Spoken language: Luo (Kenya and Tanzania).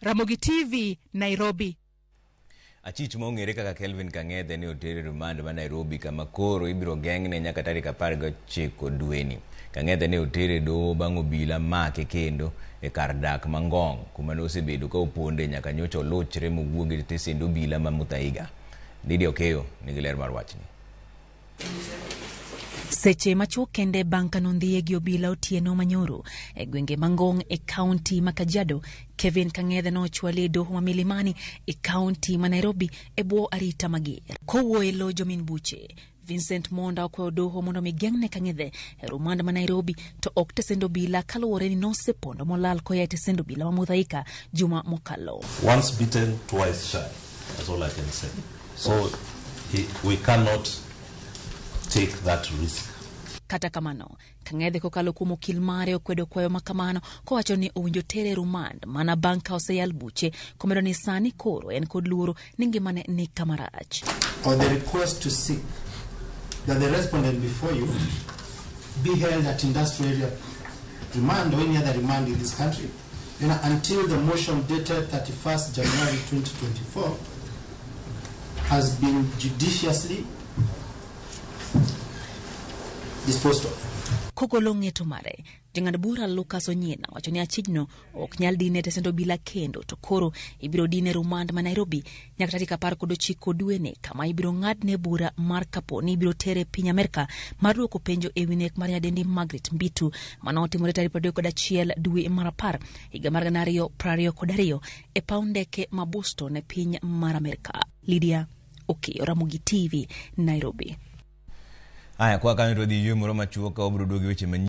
Ramogi TV, Nairobi. Achich mong'ere kaka Kevin Kang'ethe ne otere rumand ma Nairobi kama koro ibiro geng'ne nyaka tarik 19 dweni. Kang'ethe ne otere doho bang' obila make kendo e kar dak mangong kuma nosebedo ka oponde nyaka nyocha oluchre mowuog e stesend obila ma Muthaiga. Didi Okeyo nigi ler mar wachni. Seche machuok kende banka nondhiye gi obila otieno manyoro e gwenge mangong e kaunti ma Kajiado. Kevin Kang'ethe nochwale doho ma Milimani e kaunti ma Nairobi e bwo arita mager. Kowuoyo e lo Jomin Buche, Vincent Monda okwayo doho mondo migeng'ne Kang'ethe e rumand ma Nairobi to ok tesend obila kaluwore ni nosepondo molal koya e tesend obila ma Muthaiga juma mokalo. Once bitten, twice shy. That's all I can say. So we cannot take that risk. Kata kamano, Kang'ethe kokalo kuom okil mare okwedo kwayo makamano kowacho ni owinjo tere rumand mana banka oseyal buche komedo ni sani koro en kod luoro ni ngimane ni kamarach. Or the request to seek that the respondent before you be held at industrial area remand or any other remand in this country until the motion dated 31st January 2024 has been judiciously disposed of. Kogolo ng'eto mare, jang'ad bura Lucas Onyina wacho ni Achijno ok nyal dine tesend obila kendo to koro ibiro dine rumand ma Nairobi nyaka tarik 19 dweni kama ibiro ng'adne bura mar kapo ni ibiro tere piny Amerika mar duoko penjo e wi nek mar nyadendi Margaret Mbitu manotimore tarik 31 dwe mar 10 higa mar 2022 e paw ndeke ma Boston e piny mar Amerika. Lydia Okeyo, Ramogi TV, Nairobi. Aya kwa kanyo to dhi ywe moro machuok ka obro duogi weche